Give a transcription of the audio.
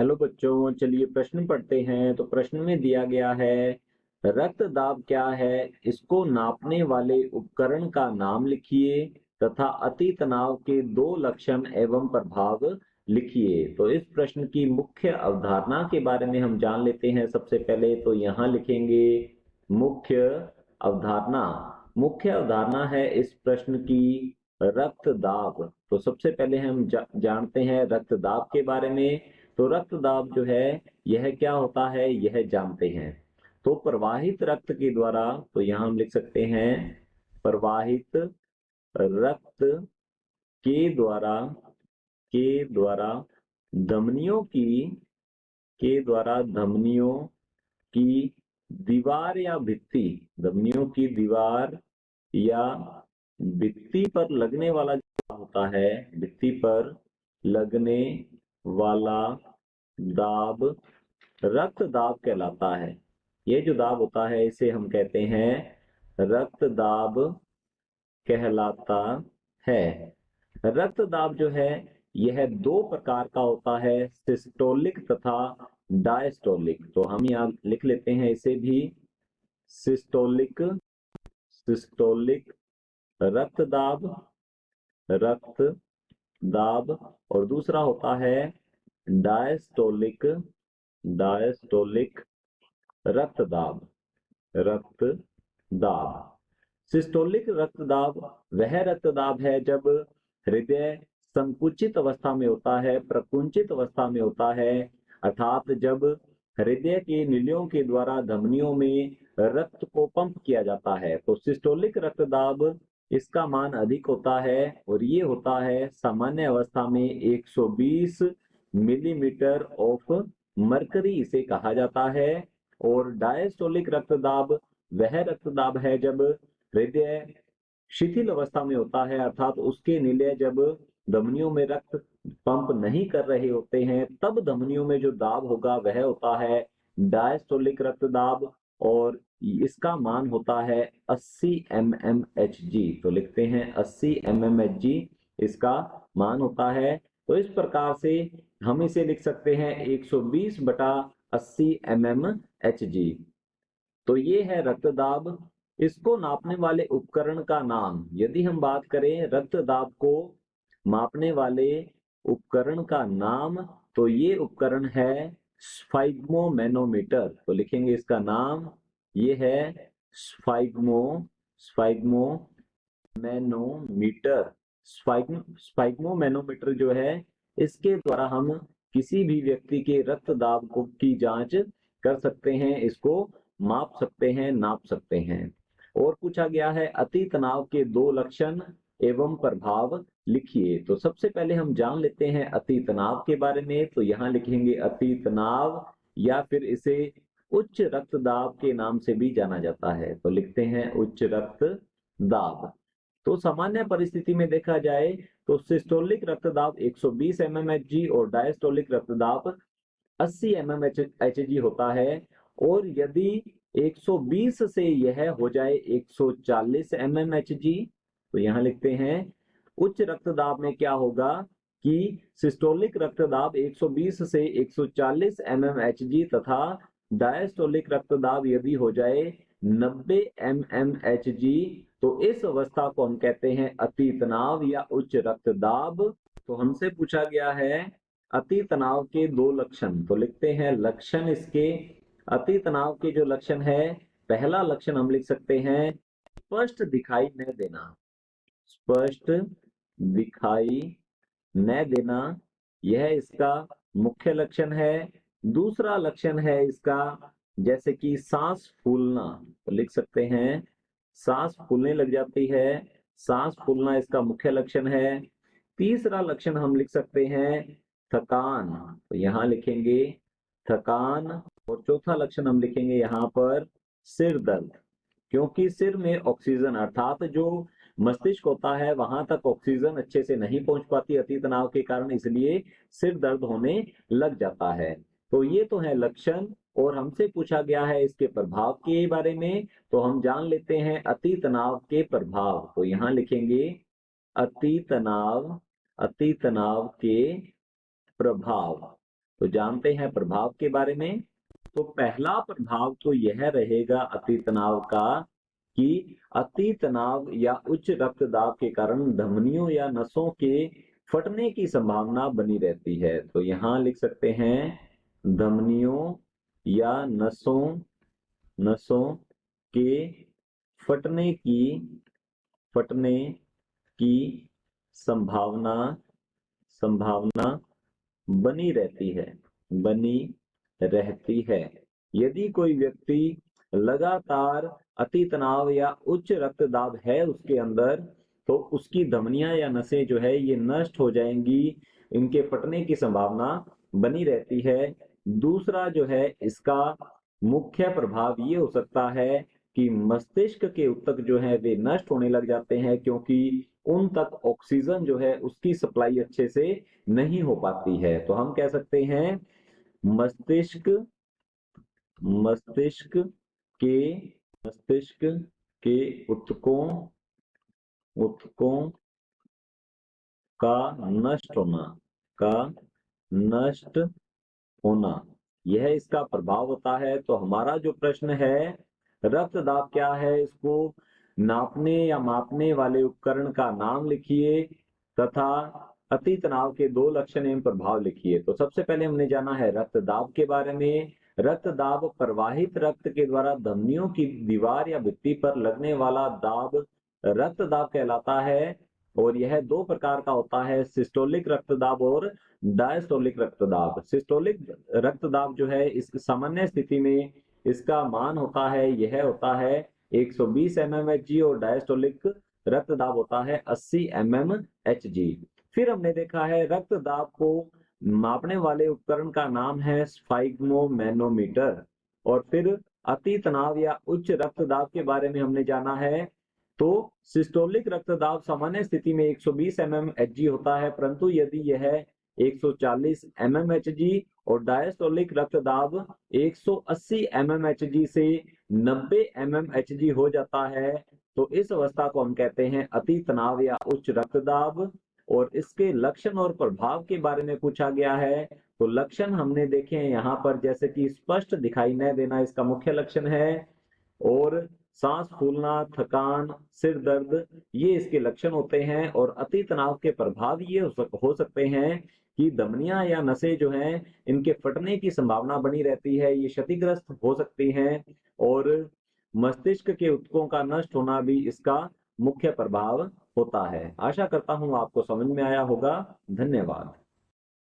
Hello बच्चों, चलिए प्रश्न पढ़ते हैं। तो प्रश्न में दिया गया है, रक्त दाब क्या है, इसको नापने वाले उपकरण का नाम लिखिए तथा अति तनाव के दो लक्षण एवं प्रभाव लिखिए। तो इस प्रश्न की मुख्य अवधारणा के बारे में हम जान लेते हैं। सबसे पहले तो यहाँ लिखेंगे मुख्य अवधारणा। मुख्य अवधारणा है इस प्रश्न की रक्त दाब। तो सबसे पहले हम जानते हैं रक्त दाब के बारे में। तो रक्त दाब जो है यह क्या होता है, यह जानते हैं। तो प्रवाहित रक्त के द्वारा, तो यहाँ हम लिख सकते हैं प्रवाहित रक्त के द्वारा धमनियों की की दीवार या भित्ति धमनियों की दीवार या भित्ति पर लगने वाला जो होता है, भित्ति पर लगने वाला दाब रक्त दाब कहलाता है। ये जो दाब होता है इसे हम कहते हैं रक्त दाब कहलाता है। रक्त दाब जो है यह दो प्रकार का होता है, सिस्टोलिक तथा डायस्टोलिक। तो हम यहाँ लिख लेते हैं इसे भी, सिस्टोलिक सिस्टोलिक रक्त दाब रक्त दाब और दूसरा होता है डायस्टोलिक डायस्टोलिक रक्तदाब रक्तदाब। सिस्टोलिक रक्तदाब वह रक्तदाब है जब हृदय संकुचित अवस्था में होता है, प्रकुंचित अवस्था में होता है, अर्थात जब हृदय के निलियों के द्वारा धमनियों में रक्त को पंप किया जाता है। तो सिस्टोलिक रक्तदाब इसका मान अधिक होता है और ये होता है सामान्य अवस्था में 120 मिलीमीटर ऑफ मरकरी इसे कहा जाता है। और डायस्टोलिक रक्तदाब वह रक्तदाब है जब हृदय शिथिल अवस्था में होता है, अर्थात उसके निलय जब धमनियों में रक्त पंप नहीं कर रहे होते हैं, तब धमनियों में जो दाब होगा वह होता है डायस्टोलिक रक्तदाब और इसका मान होता है 80 mmHg। तो लिखते हैं 80 mmHg इसका मान होता है। तो इस प्रकार से हम इसे लिख सकते हैं 120 बटा 80 mmHg। तो ये है रक्तदाब। इसको नापने वाले उपकरण का नाम, यदि हम बात करें रक्तदाब को मापने वाले उपकरण का नाम, तो ये उपकरण है स्फाइग्मोमैनोमीटर। तो लिखेंगे इसका नाम, ये है स्फाइग्मोमैनोमीटर। स्फाइग्मोमैनोमीटर जो है इसके द्वारा हम किसी भी व्यक्ति के रक्तदाब को की जांच कर सकते हैं, इसको माप सकते हैं, नाप सकते हैं। और पूछा गया है अति तनाव के दो लक्षण एवं प्रभाव लिखिए। तो सबसे पहले हम जान लेते हैं अति तनाव के बारे में। तो यहाँ लिखेंगे अति तनाव या फिर इसे उच्च रक्तदाब के नाम से भी जाना जाता है। तो लिखते हैं उच्च रक्तदाब। तो सामान्य परिस्थिति में देखा जाए तो सिस्टोलिक रक्तदाब 120 mmHg और डायस्टोलिक रक्तदाब 80 mmHg होता है। और यदि 120 से यह हो जाए 140 mmHg, तो यहाँ लिखते हैं उच्च रक्तदाब में क्या होगा कि सिस्टोलिक रक्तदाब 120 से 140 mmHg तथा डायस्टोलिक रक्तदाब यदि हो जाए 90 mmHg, तो इस अवस्था को हम कहते हैं अति तनाव या उच्च रक्तदाब। तो हमसे पूछा गया है अति तनाव के दो लक्षण। तो लिखते हैं लक्षण इसके। अति तनाव के जो लक्षण है, पहला लक्षण हम लिख सकते हैं स्पष्ट दिखाई न देना। स्पष्ट दिखाई न देना, यह इसका मुख्य लक्षण है। दूसरा लक्षण है इसका जैसे कि सांस फूलना। तो लिख सकते हैं सांस फूलने लग जाती है, सांस फूलना इसका मुख्य लक्षण है। तीसरा लक्षण हम लिख सकते हैं थकान। तो यहाँ लिखेंगे थकान। और चौथा लक्षण हम लिखेंगे यहाँ पर सिर दर्द, क्योंकि सिर में ऑक्सीजन अर्थात जो मस्तिष्क होता है वहां तक ऑक्सीजन अच्छे से नहीं पहुंच पाती अति तनाव के कारण, इसलिए सिर दर्द होने लग जाता है। तो ये तो है लक्षण। और हमसे पूछा गया है इसके प्रभाव के बारे में। तो हम जान लेते हैं अति तनाव के प्रभाव। तो यहाँ लिखेंगे अति तनाव के प्रभाव। तो जानते हैं प्रभाव के बारे में। तो पहला प्रभाव तो यह रहेगा अति तनाव का कि अति तनाव या उच्च रक्तदाब के कारण धमनियों या नसों के फटने की संभावना बनी रहती है। तो यहां लिख सकते हैं धमनियों या नसों के फटने की संभावना बनी रहती है। यदि कोई व्यक्ति लगातार अति तनाव या उच्च रक्तदाब है उसके अंदर, तो उसकी धमनियां या नसें जो है ये नष्ट हो जाएंगी, इनके फटने की संभावना बनी रहती है। दूसरा जो है इसका मुख्य प्रभाव ये हो सकता है कि मस्तिष्क के ऊतक जो है वे नष्ट होने लग जाते हैं, क्योंकि उन तक ऑक्सीजन जो है उसकी सप्लाई अच्छे से नहीं हो पाती है। तो हम कह सकते हैं मस्तिष्क मस्तिष्क के मस्तिष्क के ऊतकों का का नष्ट होना, यह इसका प्रभाव होता है। तो हमारा जो प्रश्न है रक्तदाब क्या है, इसको नापने या मापने वाले उपकरण का नाम लिखिए तथा अति तनाव के 2 लक्षण एवं प्रभाव लिखिए। तो सबसे पहले हमने जाना है रक्तदाब के बारे में। रक्तदाब प्रवाहित रक्त के द्वारा धमनियों की दीवार या भित्ति पर लगने वाला दाब रक्तदाब कहलाता है। और यह 2 प्रकार का होता है, सिस्टोलिक रक्तदाब और डायस्टोलिक रक्तदाब। सिस्टोलिक रक्तदाब जो है इस सामान्य स्थिति में इसका मान होता है, यह होता है 120 mmHg और डायस्टोलिक रक्तदाब होता है 80 mmHg। फिर हमने देखा है रक्तदाब को मापने वाले उपकरण का नाम है स्फाइग्मोमैनोमीटर। और फिर अति तनाव या उच्च रक्तदाब के बारे में हमने जाना है। तो सिस्टोलिक रक्तदाब सामान्य स्थिति में 120 mmHg होता है, परंतु यदि यह 140 mmHg और डायस्टोलिक रक्तदाब 180 mmHg से 90 mmHg हो जाता है, तो इस अवस्था को हम कहते हैं अति तनाव या उच्च रक्तदाब। और इसके लक्षण और प्रभाव के बारे में पूछा गया है। तो लक्षण हमने देखे हैं यहाँ पर, जैसे कि स्पष्ट दिखाई न देना इसका मुख्य लक्षण है, और सांस फूलना, थकान, सिर दर्द, ये इसके लक्षण होते हैं। और अति तनाव के प्रभाव ये हो सकते हैं कि धमनियां या नसें जो हैं इनके फटने की संभावना बनी रहती है, ये क्षतिग्रस्त हो सकती हैं। और मस्तिष्क के ऊतकों का नष्ट होना भी इसका मुख्य प्रभाव होता है। आशा करता हूं आपको समझ में आया होगा। धन्यवाद।